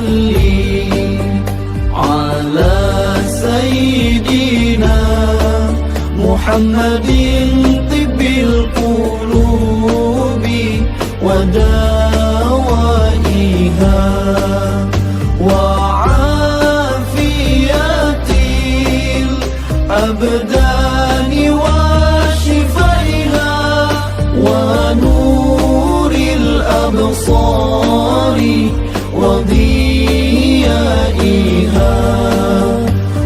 salli ala sayyidina Muhammadin tibbil qulubi wa dawaiha wa afiyatil abdani wa shifaiha wa nuril absari wa diyaiha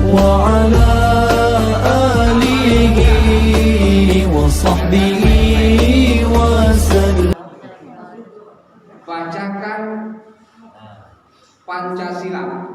wa ala alihi wa sahbihi wa sallam. Bacakan Pancasila.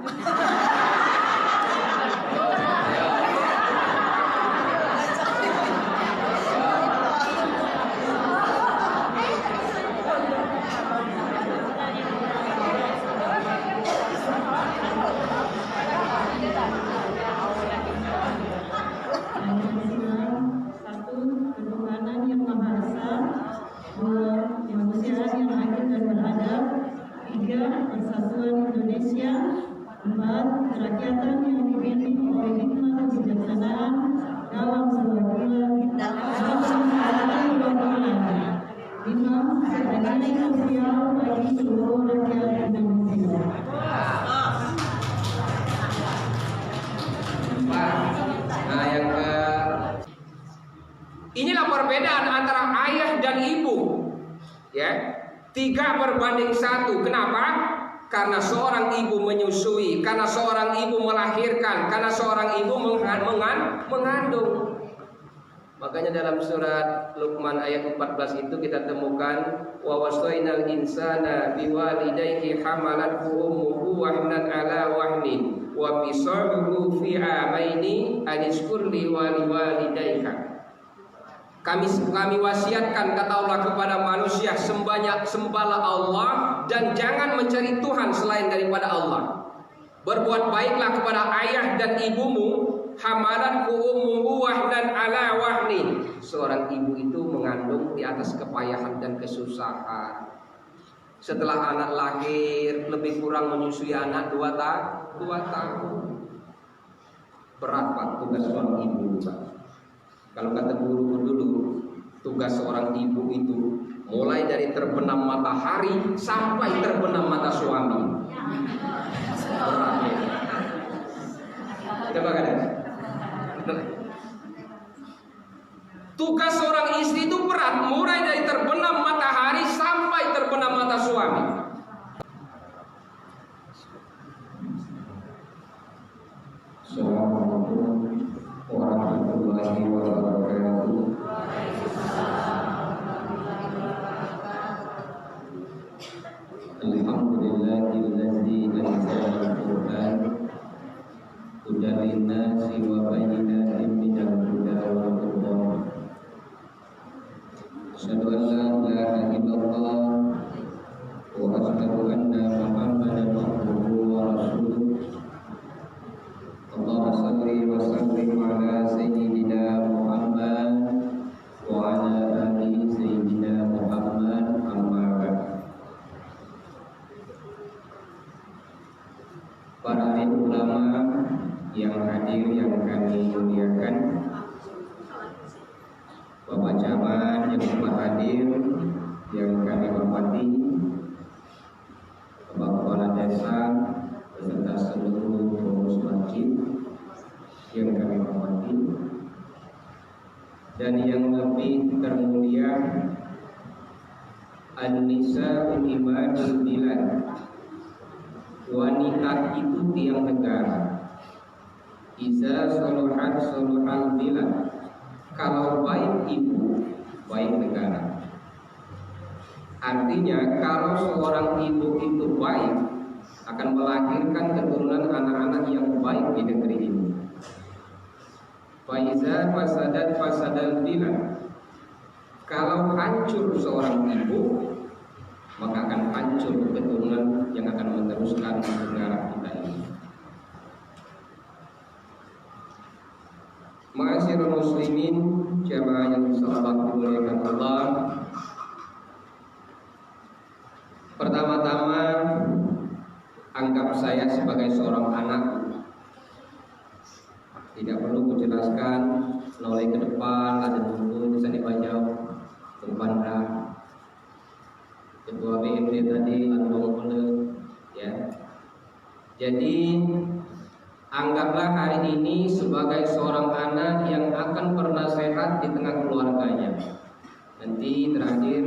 Persatuan Indonesia. 4. Kerakyatan yang dipimpin oleh hikmah kebijaksanaan dalam kewakilan dan keadilan. 5. Keadilan sosial bagi seluruh rakyat Indonesia. Nah, yang inilah perbedaan antara ayah dan ibu, ya. 3:1. Kenapa? Karena seorang ibu menyusui, karena seorang ibu melahirkan, karena seorang ibu mengandung. Makanya dalam surat Luqman ayat 14 itu kita temukan wa wasainal insana biwalidayhi hamalathu ummuhu wahnan ala wahnin wa fisaluhu fi amaini anishkur li walidayka. Kami wasiatkan, kata Allah, kepada manusia, sembahlah Allah dan jangan mencari Tuhan selain daripada Allah. Berbuat baiklah kepada ayah dan ibumu. Hamalatku ummuhu wahnan ala wahnin. Seorang ibu itu mengandung di atas kepayahan dan kesusahan. Setelah anak lahir, lebih kurang menyusui anak 2 tahun. Berat Pak tugas seorang ibu, Pak. Kalau kata guru dulu, tugas seorang ibu itu mulai dari terbenam matahari sampai terbenam mata suami. Coba kan? Tugas seorang istri itu berat, mulai dari terbenam matahari sampai terbenam mata suami. Assalamualaikum warahmatullahi wabarakatuh. Alhamdulillahilladzi anzala al-Qur'an hudan lin-nasi wa bayyinatin minal huda wal furqan. Asyhadu an la ilaha illallah wa asyhadu anna Muhammadan abduhu wa rasuluh. Allahumma shalli wa sallim ala sayyidina Muhammad wa ala ali sayyidina Muhammad, amma ba'd. Para ulama yang hadir yang kami muliakan, Bapak Camat yang telah hadir yang kami hormati, Bapak Kepala Desa beserta seluruh pengurus masjid yang kami hormati, dan yang lebih termulia An-Nisa'u Imadul Bilad, wanita itu tiang negara. Iza soluhat soluhal bilad, kalau baik ibu baik negara. Artinya kalau seorang ibu itu baik, akan melahirkan keturunan anak-anak yang baik di negeri ini. Faiza fasadat fasadal bilad, kalau hancur seorang ibu, maka akan hancur keturunan yang akan meneruskan negara kita ini. Ma'asyiral muslimin, jamaah yang sallallahu dimuliakan Allah. Pertama-tama, anggap menganggap saya sebagai seorang anak. Tidak perlu kujelaskan, noleh ke depan, ada buku bisa dibaca, berpandang. Ketua BMD tadi langsung ya. Jadi anggaplah hari ini sebagai seorang anak yang akan bernasihat di tengah keluarganya. Nanti terakhir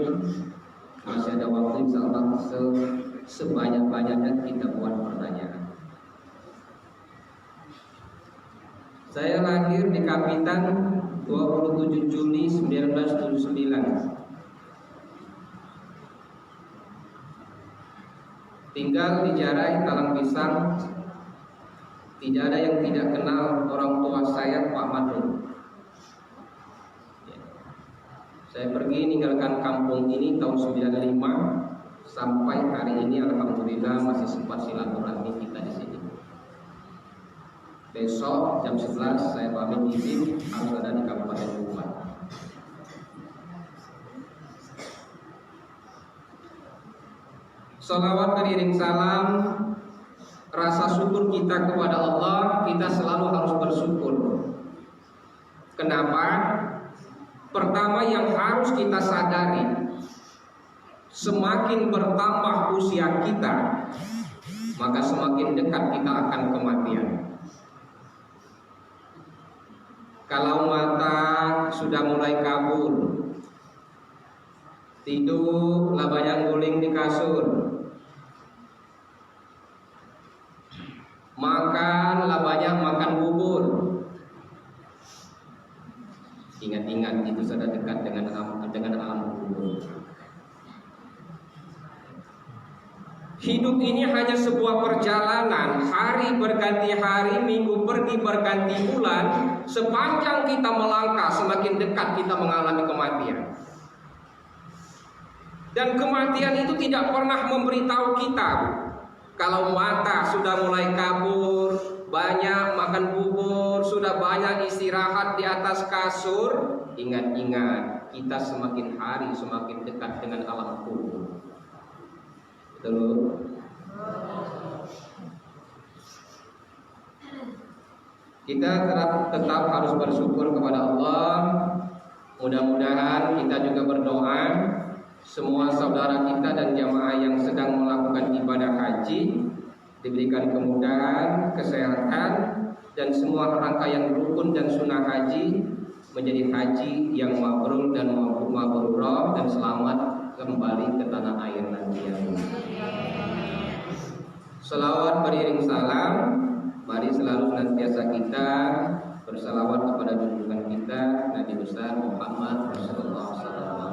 masih ada waktu, insyaallah sebanyak-banyaknya kita buat pertanyaan. Saya lahir di Kapitan 27 Juli 1979. Tinggal di Jarai, Talang Pisang. Tidak ada yang tidak kenal orang tua saya, Pak Madun. Saya pergi meninggalkan kampung ini tahun 95. Sampai hari ini alhamdulillah masih sempat silaturahmi kita di sini. Besok jam 11 saya pamit izin harus ada di Kabupaten Tuban. Salawat beriring salam, rasa syukur kita kepada Allah, kita selalu harus bersyukur. Kenapa? Pertama yang harus kita sadari, semakin bertambah usia kita, maka semakin dekat kita akan kematian. Kalau mata sudah mulai kabur, tidur lah banyak guling di kasur, makan lah banyak makan bubur. Ingat-ingat itu sudah dekat dengan alam kubur. Hidup ini hanya sebuah perjalanan, hari berganti hari, minggu pergi berganti bulan. Sepanjang kita melangkah, semakin dekat kita mengalami kematian. Dan kematian itu tidak pernah memberitahu kita. Kalau mata sudah mulai kabur, banyak makan bubur, sudah banyak istirahat di atas kasur, ingat-ingat, kita semakin hari semakin dekat dengan alam kubur. Betul? Kita tetap harus bersyukur kepada Allah. Mudah-mudahan kita juga berdoa semua saudara kita dan jamaah yang sedang melakukan ibadah haji diberikan kemudahan, kesehatan, dan semua rangkaian rukun dan sunnah haji menjadi haji yang mabrur dan mabrurah dan selamat kembali ke tanah air nanti. Selawat beriring salam, mari selalu senantiasa kita bersalawat kepada junjungan kita Nabi besar Muhammad Rasulullah SAW.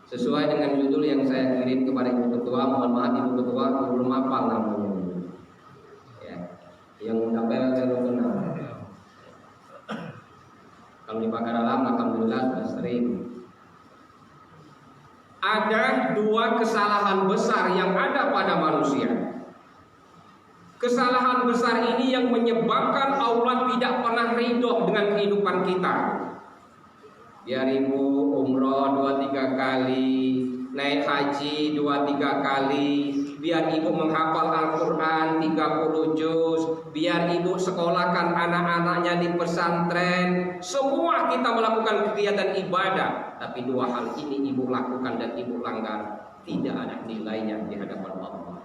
Sesuai dengan judul yang saya kirim kepada Ibu Ketua, mohon maaf Ibu Ketua belum hafal namanya. Ya, yang tabel saya belum kenal. Kalau di Pagar Alam, alhamdulillah sudah sering. Ada dua kesalahan besar yang ada pada manusia. Kesalahan besar ini yang menyebabkan Allah tidak pernah ridho dengan kehidupan kita. Biar ibu umroh 2-3 kali, naik haji 2-3 kali, biar ibu menghafal Al-Quran 30 juz, biar ibu sekolahkan anak-anaknya di pesantren. Semua kita melakukan kegiatan ibadah, tapi dua hal ini ibu lakukan dan ibu langgar, tidak ada nilainya di hadapan Allah.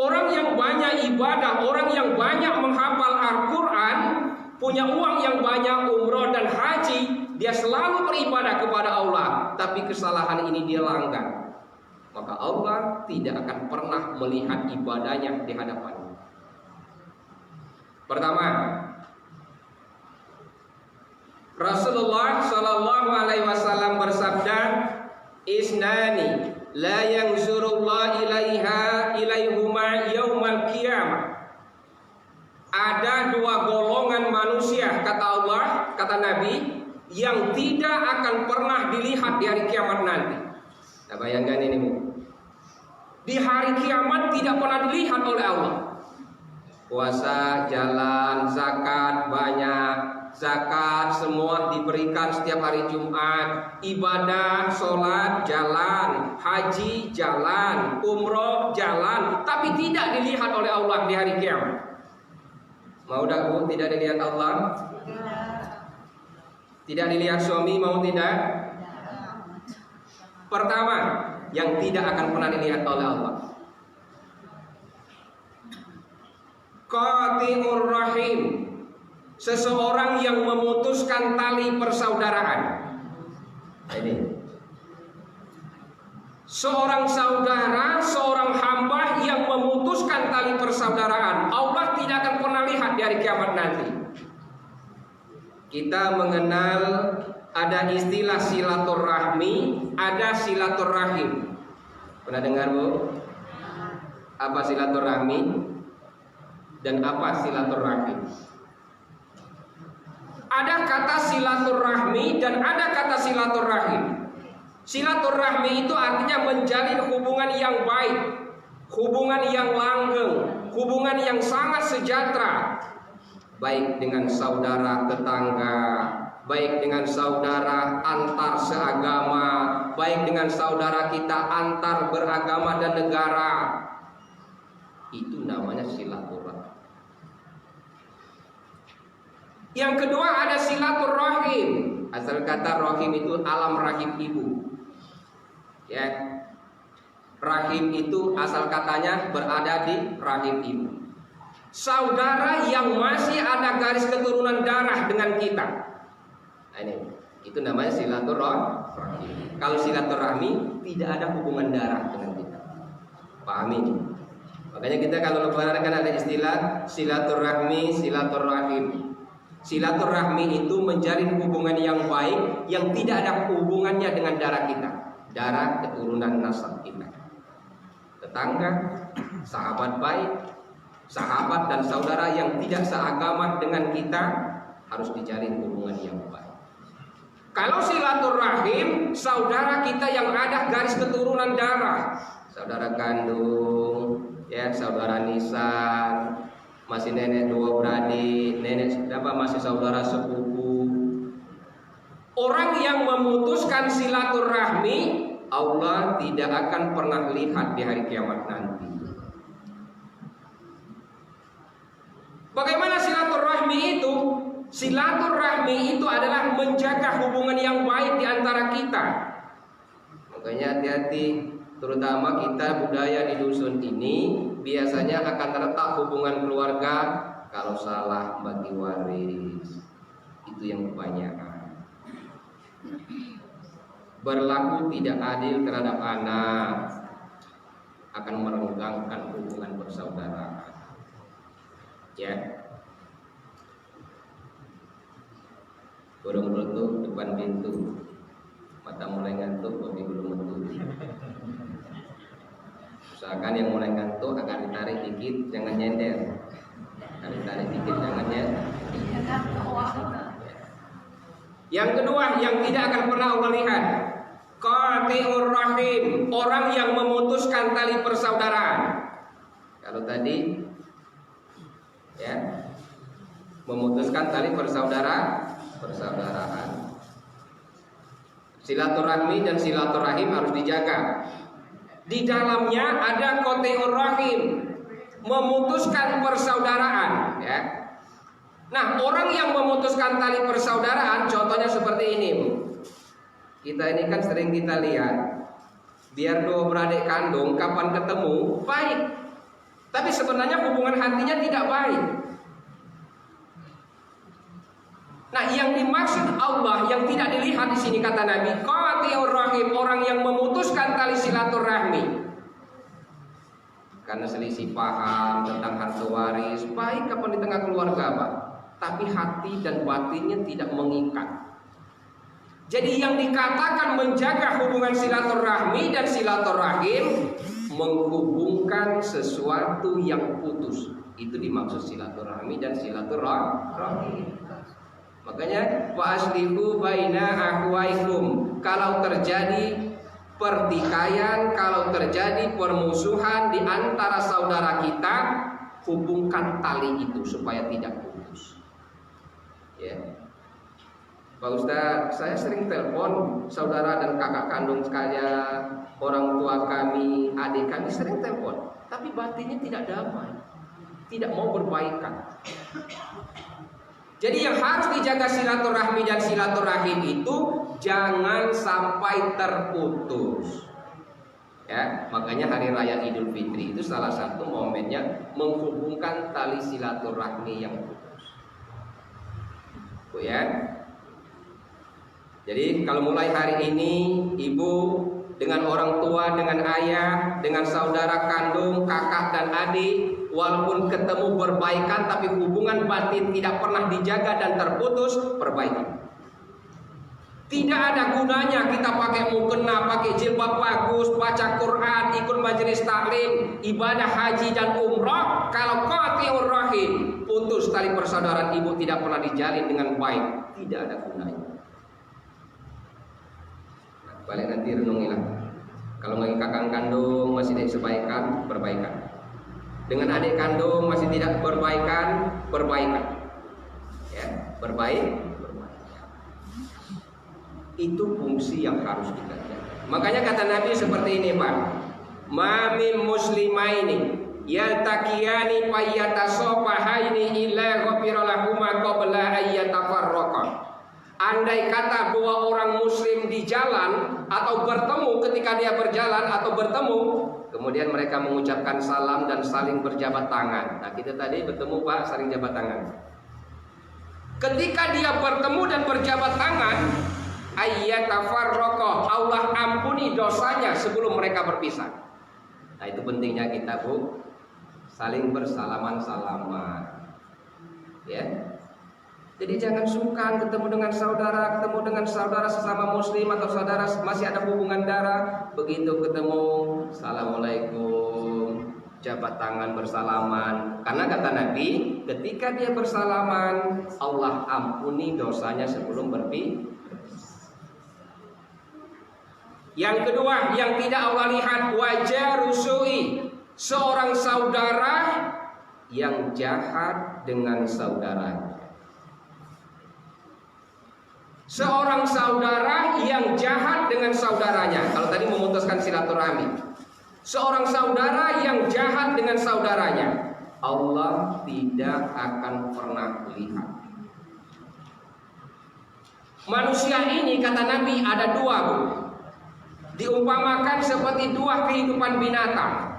Orang yang banyak ibadah, orang yang banyak menghafal Al-Quran, punya uang yang banyak umroh dan haji, dia selalu beribadah kepada Allah, tapi kesalahan ini dia langgar, maka Allah tidak akan pernah melihat ibadahnya di hadapannya. Pertama, Rasulullah Shallallahu Alaihi Wasallam bersabda, "Isnani la yanzurullah ilaihuma yaumal qiyamah." Ada dua golongan manusia, kata Allah, kata Nabi, yang tidak akan pernah dilihat di hari kiamat nanti. Nah, bayangkan ini, Bu. Di hari kiamat tidak pernah dilihat oleh Allah. Puasa, jalan, zakat banyak, zakat, semua diberikan setiap hari Jumat. Ibadah, sholat, jalan. Haji, jalan. Umroh, jalan. Tapi tidak dilihat oleh Allah di hari kiamat. Mau tak Bu, tidak dilihat Allah? Tidak dilihat suami, mau tidak? Pertama, yang tidak akan pernah dilihat oleh Allah, qati'ur rahim, seseorang yang memutuskan tali persaudaraan. Ini seorang saudara, seorang hamba yang memutuskan tali persaudaraan, Allah tidak akan pernah lihat di hari kiamat nanti. Kita mengenal ada istilah silaturahmi, ada silaturahim. Pernah dengar Bu? Apa silaturahmi dan apa silaturahim? Ada kata silaturahmi dan ada kata silaturahim. Silaturahmi itu artinya menjalin hubungan yang baik, hubungan yang langgeng, hubungan yang sangat sejahtera, baik dengan saudara tetangga, baik dengan saudara antar seagama, baik dengan saudara kita antar beragama dan negara. Itu namanya silaturahmi. Yang kedua ada silaturahim. Asal kata rahim itu alam rahim ibu. Ya. Rahim itu asal katanya berada di rahim ibu. Saudara yang masih ada garis keturunan darah dengan kita. Nah, ini itu namanya silaturahmi. Kalau silaturahmi tidak ada hubungan darah dengan kita. Pahami? Makanya kita kalau lebaran kan ada istilah silaturahmi, silaturahim. Silaturahmi itu menjalin hubungan yang baik yang tidak ada hubungannya dengan darah kita, darah keturunan nasab kita. Tetangga, sahabat baik, sahabat dan saudara yang tidak seagama dengan kita harus dijalin hubungan yang baik. Kalau silaturahim, saudara kita yang ada garis keturunan darah, saudara kandung, ya saudara nisan, masih nenek dua beradik, nenek apa masih saudara sepupu. Orang yang memutuskan silaturahmi, Allah tidak akan pernah lihat di hari kiamat nanti. Bagaimana silaturahmi itu? Silaturahmi itu adalah menjaga hubungan yang baik di antara kita. Makanya hati-hati, terutama kita budaya di dusun ini biasanya akan terletak hubungan keluarga kalau salah bagi waris. Itu yang kebanyakan. Berlaku tidak adil terhadap anak, akan merenggangkan hubungan persaudaraan. Ya. Burung meletup depan pintu, mata mulai ngantuk, tapi belum metu. Usahakan yang mulai ngantuk akan ditarik dikit, jangan nyender. Akan ditarik dikit, jangan nyender. Yang kedua yang tidak akan pernah Allah lihat, qati'ur rahim, orang yang memutuskan tali persaudaraan. Kalau tadi ya memutuskan tali persaudaraan. Silaturahmi dan silaturahim harus dijaga. Di dalamnya ada qati'ur rahim, memutuskan persaudaraan, ya. Nah, orang yang memutuskan tali persaudaraan contohnya seperti ini. Kita ini kan sering kita lihat, biar dua beradik kandung kapan ketemu baik, tapi sebenarnya hubungan hatinya tidak baik. Nah, yang dimaksud Allah yang tidak dilihat di sini kata Nabi, qati'ur rahim, orang yang memutuskan tali silaturahmi. Karena selisih paham tentang harta waris, baik kapan di tengah keluarga, Pak, tapi hati dan batinnya tidak mengikat. Jadi yang dikatakan menjaga hubungan silaturahmi dan silaturahim, menghubungkan sesuatu yang putus. Itu dimaksud silaturahmi dan silaturahim. Makanya wa aslihu baina akhwaikum. Kalau terjadi pertikaian, kalau terjadi permusuhan di antara saudara kita, hubungkan tali itu supaya tidak putus. Ya. Pak Ustadz, saya sering telepon saudara dan kakak kandung saya, orang tua kami, adik kami sering telepon, tapi batinnya tidak damai, tidak mau berbaikan. Jadi yang harus dijaga silaturahmi dan silaturahim itu jangan sampai terputus. Ya, makanya hari raya Idul Fitri itu salah satu momennya menghubungkan tali silaturahmi yang putus. Bu ya. Jadi kalau mulai hari ini ibu dengan orang tua, dengan ayah, dengan saudara kandung, kakak dan adik, walaupun ketemu berbaikan tapi hubungan batin tidak pernah dijaga dan terputus, perbaiki. Tidak ada gunanya kita pakai mukena, pakai jilbab bagus, baca Quran, ikut majelis taklim, ibadah haji dan umrah, kalau qati'ur rahim, putus tali persaudaraan ibu tidak pernah dijalin dengan baik, tidak ada gunanya. Balik nanti renungilah. Kalau lagi kakak kandung masih tidak sebaikan, perbaikan. Dengan adik kandung masih tidak berbaikan, perbaikan. Ya, berbaik. Itu fungsi yang harus kita jaga. Makanya kata Nabi seperti ini, Pak. Ma min muslimaini yaltaqiyani fayyatasafahaini illa ghafira lahuma qabla ayyatafarraqa. Andai kata dua orang muslim di jalan atau bertemu ketika dia berjalan atau bertemu, kemudian mereka mengucapkan salam dan saling berjabat tangan. Nah, kita tadi bertemu, Pak, saling jabat tangan. Ketika dia bertemu dan berjabat tangan, ayyatafarraqa, Allah ampuni dosanya sebelum mereka berpisah. Nah, itu pentingnya kita, Bu, saling bersalaman-salaman. Ya. Jadi jangan sungkan ketemu dengan saudara sesama muslim atau saudara masih ada hubungan darah, begitu ketemu assalamualaikum, jabat tangan bersalaman. Karena kata Nabi, ketika dia bersalaman, Allah ampuni dosanya sebelum berpisah. Yang kedua, yang tidak Allah lihat, wajah rusui, seorang saudara yang jahat dengan saudaranya. Seorang saudara yang jahat dengan saudaranya. Kalau tadi memutuskan silaturahmi, seorang saudara yang jahat dengan saudaranya, Allah tidak akan pernah lihat. Manusia ini kata Nabi ada dua, Bu. Diumpamakan seperti dua kehidupan binatang.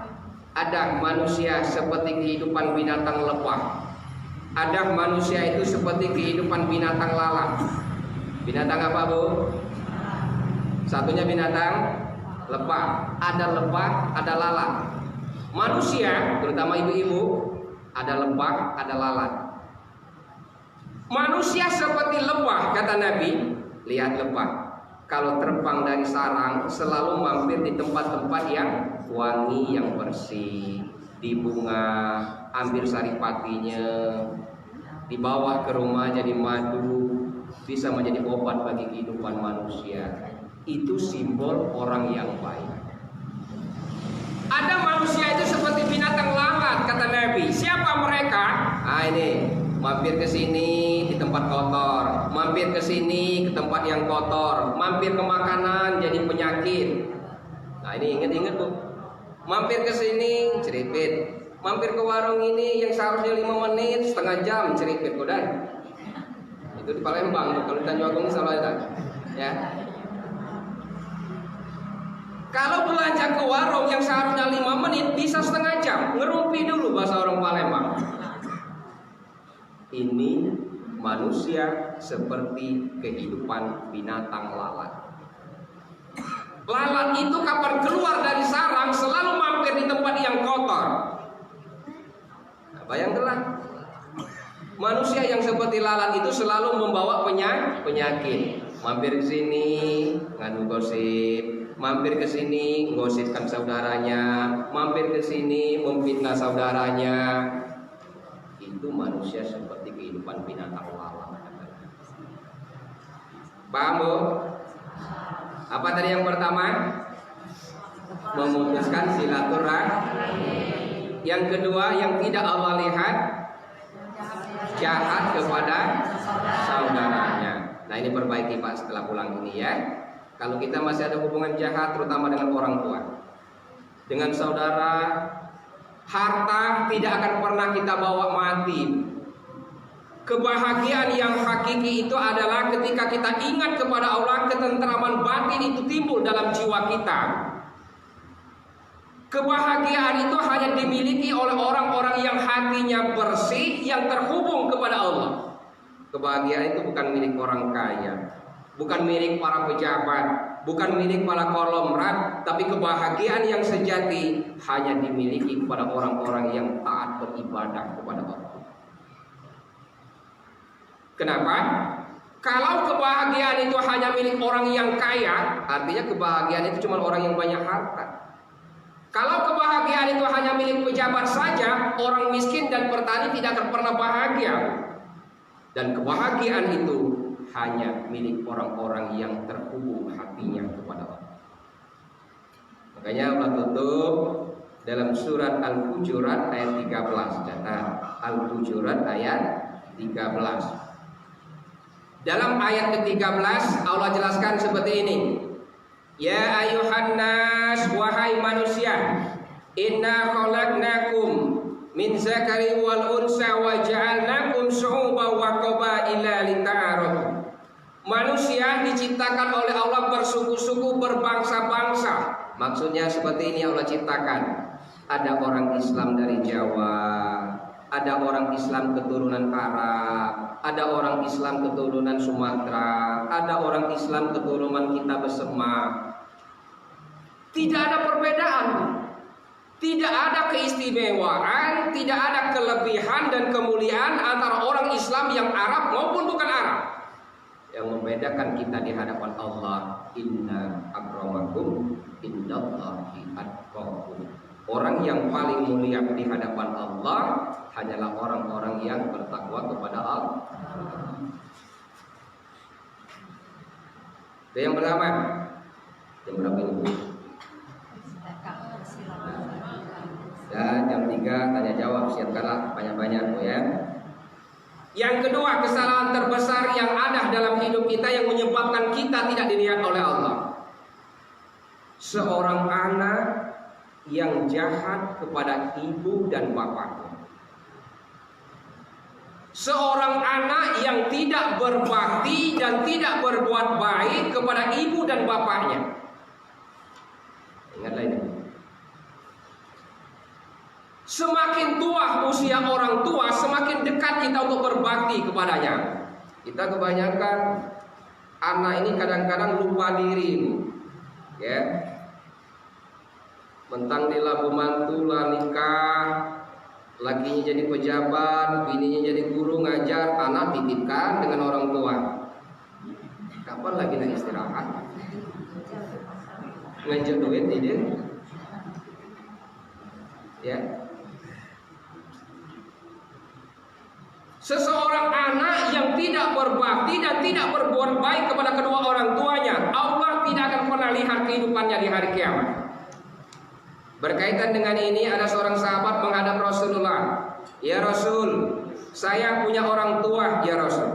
Ada manusia seperti kehidupan binatang lebah. Ada manusia itu seperti kehidupan binatang lalat. Binatang apa, Bu? Satunya binatang lebah. Ada lebah, ada lalat. Manusia, terutama ibu-ibu, ada lebah, ada lalat. Manusia seperti lebah, kata Nabi. Lihat lebah, kalau terbang dari sarang selalu mampir di tempat-tempat yang wangi, yang bersih, di bunga, ambil saripatinya, dibawa ke rumah jadi madu, bisa menjadi obat bagi kehidupan manusia. Itu simbol orang yang baik. Ada manusia itu seperti binatang lalat, kata Nabi. Siapa mereka? Ah, ini mampir ke sini di tempat kotor, mampir ke sini ke tempat yang kotor, mampir ke makanan jadi penyakit. Nah, ini ingat-ingat, Bu. Mampir ke sini ceripit, mampir ke warung ini yang seharusnya 5 menit, setengah jam ceripit, udah. Itu di Palembang, kalau di Tanjung Agung salah ya. Kalau belanja ke warung yang seharusnya 5 menit bisa setengah jam, ngerumpi dulu bahasa orang Palembang. Ini manusia seperti kehidupan binatang lalat. Lalat itu kapan keluar dari sarang selalu mampir di tempat yang kotor. Nah, bayangkanlah. Manusia yang seperti lalat itu selalu membawa penyakit. Mampir ke sini ngadu gosip, mampir ke sini gosipkan saudaranya, mampir ke sini memfitnah saudaranya. Itu manusia seperti kehidupan binatang lalat. Paham, Bu? Apa tadi yang pertama? Memutuskan silaturahmi. Yang kedua, yang tidak Allah lihat, jahat kepada saudaranya. Nah ini perbaiki Pak setelah pulang ini ya. Kalau kita masih ada hubungan jahat terutama dengan orang tua, dengan saudara, harta tidak akan pernah kita bawa mati. Kebahagiaan yang hakiki itu adalah ketika kita ingat kepada Allah, ketentraman batin itu timbul dalam jiwa kita. Kebahagiaan itu hanya dimiliki oleh orang-orang yang hatinya bersih, yang terhubung kepada Allah. Kebahagiaan itu bukan milik orang kaya, bukan milik para pejabat, bukan milik para konglomerat, tapi kebahagiaan yang sejati hanya dimiliki kepada orang-orang yang taat beribadah kepada Allah. Kenapa? Kalau kebahagiaan itu hanya milik orang yang kaya, artinya kebahagiaan itu cuma orang yang banyak harta. Kalau kebahagiaan itu hanya milik pejabat saja, orang miskin dan petani tidak akan pernah bahagia. Dan kebahagiaan itu hanya milik orang-orang yang terhubung hatinya kepada Allah. Makanya Allah tutup dalam surat Al-Hujurat ayat 13. Catat Al-Hujurat ayat 13. Dalam ayat ke-13 Allah jelaskan seperti ini. Ya ayuhan nas, wahai manusia, inna khalaqnakum min zakari wal unsa wa ja'alnakum syu'uban wa qabaila lita'arafu. Manusia diciptakan oleh Allah bersuku-suku, berbangsa-bangsa. Maksudnya seperti ini Allah ciptakan. Ada orang Islam dari Jawa, ada orang Islam keturunan Arab, ada orang Islam keturunan Sumatera, ada orang Islam keturunan kita bersama. Tidak ada perbedaan, tidak ada keistimewaan, tidak ada kelebihan dan kemuliaan antara orang Islam yang Arab maupun bukan Arab. Yang membedakan kita di hadapan Allah, inna akramakum indallahi atqakum. Orang yang paling mulia di hadapan Allah hanyalah orang-orang yang bertakwa kepada Allah. Itu yang pertama. Jam berapa ini? Dan jam 3 tanya jawab, siapkanlah banyak-banyak ya. Yang kedua, kesalahan terbesar yang ada dalam hidup kita yang menyebabkan kita tidak dilihat oleh Allah. Seorang anak yang jahat kepada ibu dan bapaknya. Seorang anak yang tidak berbakti dan tidak berbuat baik kepada ibu dan bapaknya. Ingatlah ini. Semakin tua usia orang tua, semakin dekat kita untuk berbakti kepadanya. Kita kebanyakan anak ini kadang-kadang lupa diri, ya. Mentang dia mantu lah nikah, lakinya jadi pejabat, bininya jadi guru ngajar, anak titipkan dengan orang tua. Kapan lagi nak istirahat? Ngajar duit ini, ya. Seseorang anak yang tidak berbakti dan tidak berbuat baik kepada kedua orang tuanya, Allah tidak akan pernah lihat kehidupannya di hari kiamat. Berkaitan dengan ini, ada seorang sahabat menghadap Rasulullah. Ya Rasul, saya punya orang tua, ya Rasul.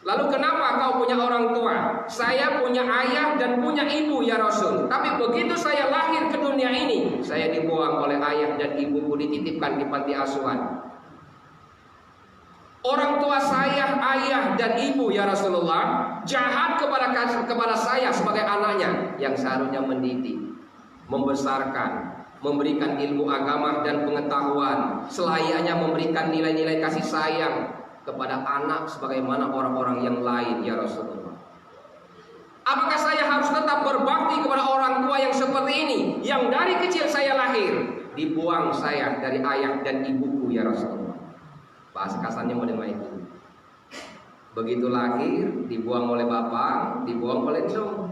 Lalu kenapa kau punya orang tua? Saya punya ayah dan punya ibu, ya Rasul. Tapi begitu saya lahir ke dunia ini, saya dibuang oleh ayah dan ibuku, dititipkan di panti asuhan. Orang tua saya, ayah dan ibu, ya Rasulullah, jahat kepada saya sebagai anaknya yang seharusnya mendidik, membesarkan, memberikan ilmu agama dan pengetahuan, selayaknya memberikan nilai-nilai kasih sayang kepada anak sebagaimana orang-orang yang lain, ya Rasulullah. Apakah saya harus tetap berbakti kepada orang tua yang seperti ini, yang dari kecil saya lahir, dibuang saya dari ayah dan ibuku, ya Rasulullah? Bahasa kasarnya model itu. Begitu lahir, dibuang oleh bapak, dibuang oleh indung.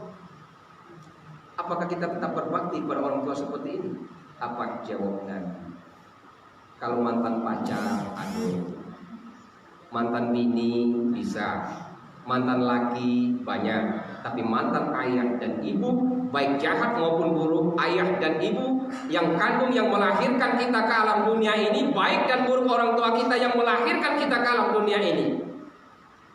Apakah kita tetap berbakti kepada orang tua seperti ini? Apa jawabnya? Kalau mantan pacar, aduh. Mantan bini bisa, mantan laki banyak, tapi mantan ayah dan ibu, baik jahat maupun buruk, ayah dan ibu yang kandung, yang melahirkan kita ke alam dunia ini, baik dan buruk orang tua kita yang melahirkan kita ke alam dunia ini,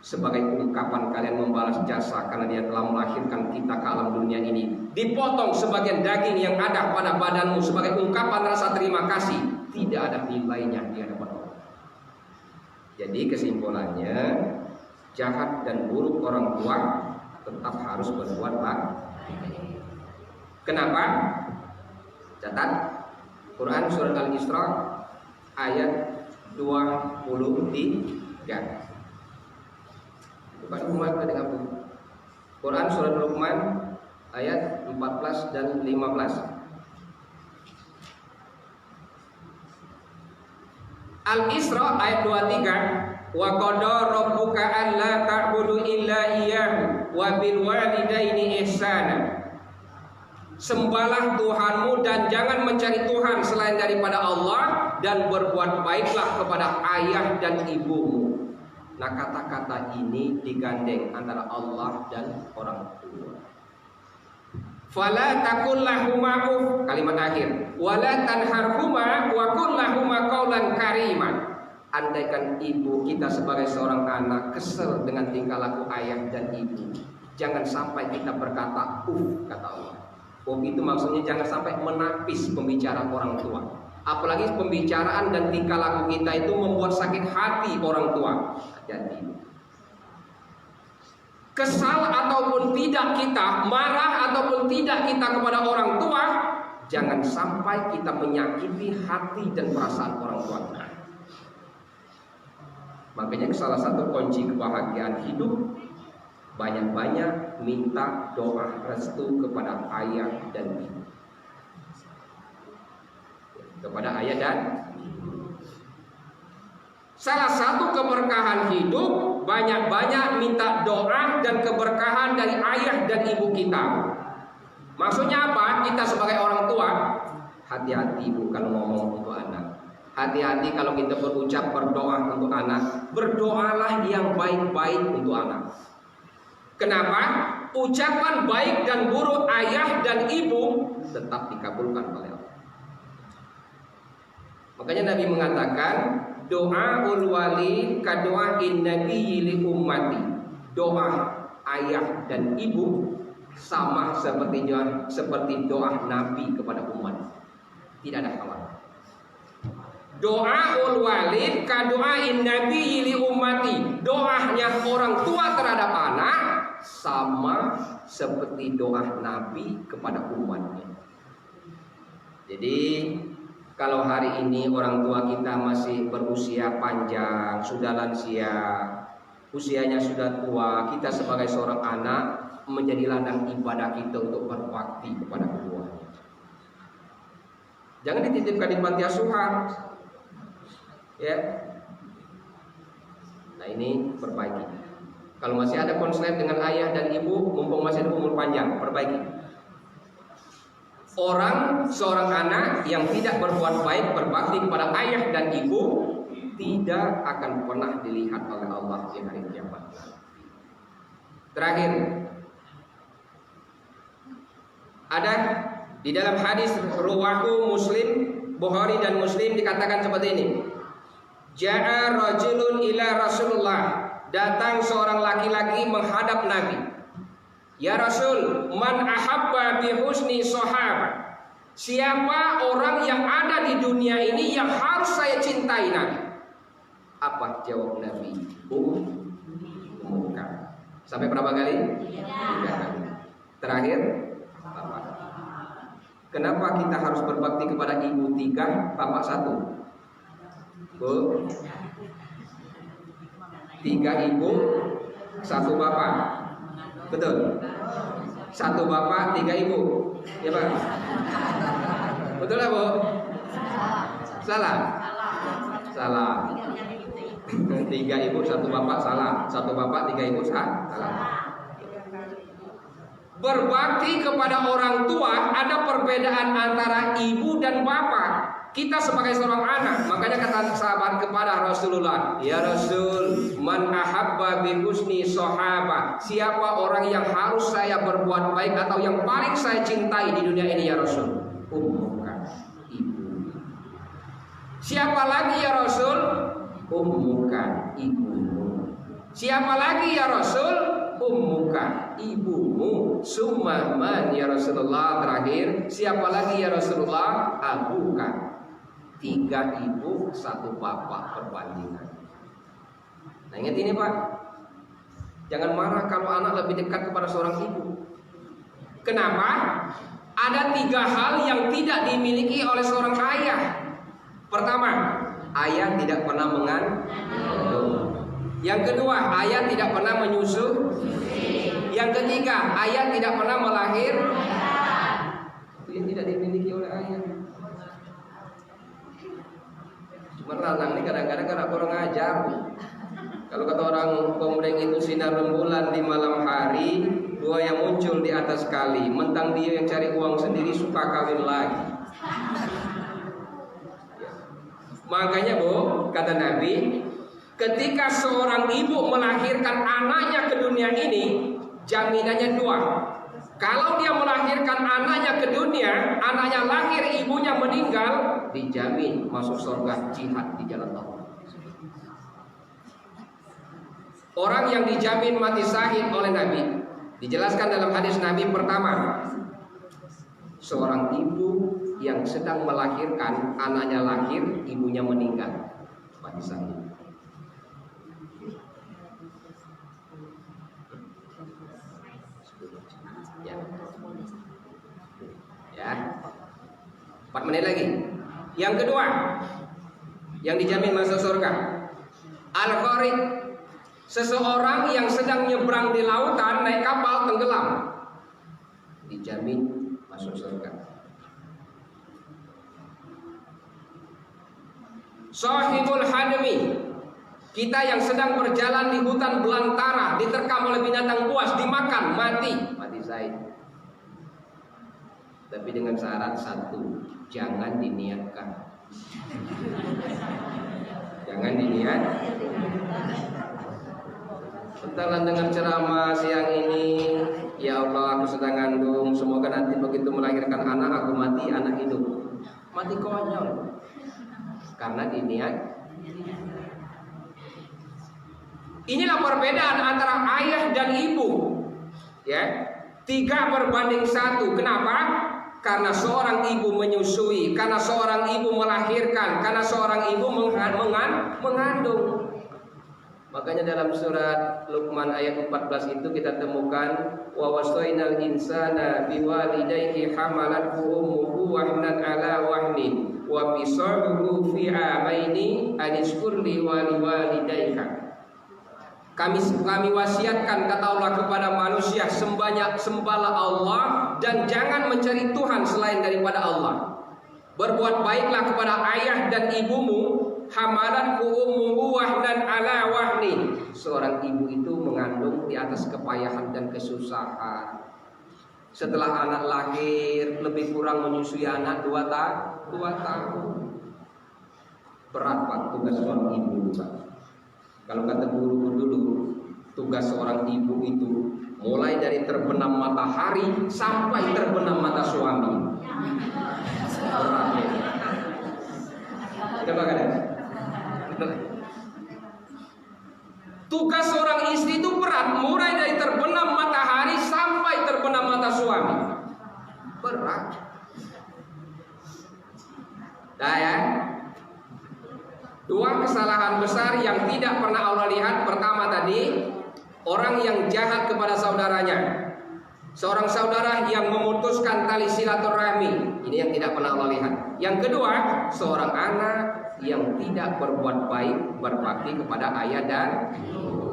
sebagai ungkapan kalian membalas jasa karena dia telah melahirkan kita ke alam dunia ini. Dipotong sebagian daging yang ada pada badanmu sebagai ungkapan rasa terima kasih. Tidak ada nilainya di hadapan Allah. Jadi kesimpulannya, jahat dan buruk orang tua tetap harus berbuat baik. Kenapa? Catat Quran surat Al-Isra ayat 23. Bukan umat dengan Quran surat Luqman ayat 14 dan 15. Al-Isra ayat 23. Wa qada rabbuka alla ta'budu illa iyyahu wa bil walidaini ihsana. Sembahlah Tuhanmu dan jangan mencari Tuhan selain daripada Allah, dan berbuat baiklah kepada ayah dan ibumu. Nah, kata-kata ini digandeng antara Allah dan orang tua. Fala taqul lahuma uf, kalimat akhir. Wala tanharhuma wa qul lahuma qaulan karima. Andaikan ibu kita sebagai seorang anak kesel dengan tingkah laku ayah dan ibu, jangan sampai kita berkata kata Allah. Itu maksudnya jangan sampai menapis pembicaraan orang tua. Apalagi pembicaraan dan tingkah laku kita itu membuat sakit hati orang tua. Jadi kesal ataupun tidak kita, marah ataupun tidak kita kepada orang tua, jangan sampai kita menyakiti hati dan perasaan orang tua. Makanya salah satu kunci kebahagiaan hidup, banyak-banyak minta doa restu kepada ayah dan ibu. Kepada ayah dan ibu. Salah satu keberkahan hidup, banyak-banyak minta doa dan keberkahan dari ayah dan ibu kita. Maksudnya apa? Kita sebagai orang tua, hati-hati bukan ngomong untuk anak. Hati-hati kalau kita berucap berdoa untuk anak. Berdoalah yang baik-baik untuk anak. Kenapa? Ucapan baik dan buruk ayah dan ibu tetap dikabulkan oleh Allah. Makanya Nabi mengatakan, doaul wali kadoain nabiyyi li ummati. Doa ayah dan ibu sama seperti doa Nabi kepada umat. Tidak ada kawan. Doaul walid kadoain nabiyyi li ummati. Doanya orang tua terhadap anak sama seperti doa Nabi kepada umatnya. Jadi kalau hari ini orang tua kita masih berusia panjang, sudah lansia, usianya sudah tua, kita sebagai seorang anak menjadi ladang ibadah kita untuk berbakti kepada keduanya. Jangan dititipkan di panti asuhan, ya. Nah, ini perbaiki. Kalau masih ada konslet dengan ayah dan ibu, mumpung masih ada umur panjang, perbaiki. Seorang anak yang tidak berbuat baik, berbakti kepada ayah dan ibu, tidak akan pernah dilihat oleh Allah di hari kiamat. Terakhir, ada di dalam hadis riwayat Muslim, Bukhari dan Muslim dikatakan seperti ini. Ja'a rajulun ila Rasulullah. Datang seorang laki-laki menghadap Nabi. Ya Rasul, man ahabba bi husni sahabah. Siapa orang yang ada di dunia ini yang harus saya cintai, Nabi? Apa jawab Nabi? Umumkan. Sampai berapa kali? 3 kali. Terakhir, Bapak. Kenapa kita harus berbakti kepada ibu 3, Bapak 1? Bu, 3 ibu, 1 bapak. Betul. 1 bapak, 3 ibu. Ya Pak? Betul lah Bu? Salah. Salah. 3 ibu, 1 bapak salah. 1 bapak, 3 ibu salah. Berbakti kepada orang tua ada perbedaan antara ibu dan bapak. Kita sebagai seorang anak, makanya kata sahabat kepada Rasulullah, ya Rasul, man ahabba bi husni sahabah. Siapa orang yang harus saya berbuat baik atau yang paling saya cintai di dunia ini ya Rasul? Ummuka, ibu. Siapa lagi ya Rasul? Ummuka, ibumu. Siapa lagi ya Rasul? Ummuka, ibumu. Summa man ya Rasulullah, terakhir siapa lagi ya Rasulullah? Abuka. 3 ibu 1 bapak perbandingan. Nah ingat ini Pak, jangan marah kalau anak lebih dekat kepada seorang ibu. Kenapa? Ada 3 hal yang tidak dimiliki oleh seorang ayah. Pertama, ayah tidak pernah mengandung. Yang kedua, ayah tidak pernah menyusu. Yang ketiga, ayah tidak pernah melahirkan. Itu yang tidak dimiliki oleh ayah. Cuma lanang ini kadang-kadang karena kurang ajar. Kalau kata orang kompleng itu sinar rembulan di malam hari, 2 yang muncul di atas kali. Mentang dia yang cari uang sendiri suka kawin lagi. Makanya Bu, kata Nabi, ketika seorang ibu melahirkan anaknya ke dunia ini, jaminannya 2. Kalau dia melahirkan anaknya ke dunia, anaknya lahir, ibunya meninggal, dijamin masuk surga jihad di jalan Allah. Orang yang dijamin mati syahid oleh Nabi, dijelaskan dalam hadis Nabi. Pertama, seorang ibu yang sedang melahirkan, anaknya lahir, ibunya meninggal, mati syahid. Ya, 4 menit lagi. Yang kedua, yang dijamin masuk surga, al-gharib, seseorang yang sedang nyebrang di lautan, naik kapal tenggelam, dijamin masuk surga. Sahibul hadmi, kita yang sedang berjalan di hutan belantara, diterkam oleh binatang buas, dimakan, mati syahid. Tapi dengan syarat 1, jangan diniatkan. Jangan diniat. Setelah dengar ceramah siang ini, ya Allah aku sedang ngandung, semoga nanti begitu melahirkan anak aku mati, anak hidup. Mati konyol. Karena diniat. Inilah perbedaan antara ayah dan ibu. Ya, 3:1. Kenapa? Karena seorang ibu menyusui, karena seorang ibu melahirkan, karena seorang ibu mengandung. Makanya dalam surat Luqman ayat 14 itu kita temukan wa wasainal insana biwalidayhi hamalathu ummuhu wahnan ala wahnin wa fisaluhu fi amaini anishkur li waliwalidayka. Kami wasiatkan, kata Allah, kepada manusia, sembahlah Allah dan jangan mencari Tuhan selain daripada Allah. Berbuat baiklah kepada ayah dan ibumu. Hamalathu ummuhu wahnan ala wahnin. Seorang ibu itu mengandung di atas kepayahan dan kesusahan. Setelah anak lahir, lebih kurang menyusui anak 2 tahun. Berat Pak tugas seorang ibu Pak. Kalau kata guru dulu, tugas seorang ibu itu mulai dari terbenam matahari sampai terbenam mata suami. Berat ya. Coba kan? Tugas seorang istri itu berat, mulai dari terbenam matahari sampai terbenam mata suami. Berat. Dah ya. 2 kesalahan besar yang tidak pernah Allah lihat. Pertama tadi, orang yang jahat kepada saudaranya. Seorang saudara yang memutuskan tali silaturahmi. Ini yang tidak pernah Allah lihat. Yang kedua, seorang anak yang tidak berbuat baik, berbakti kepada ayah dan ibu.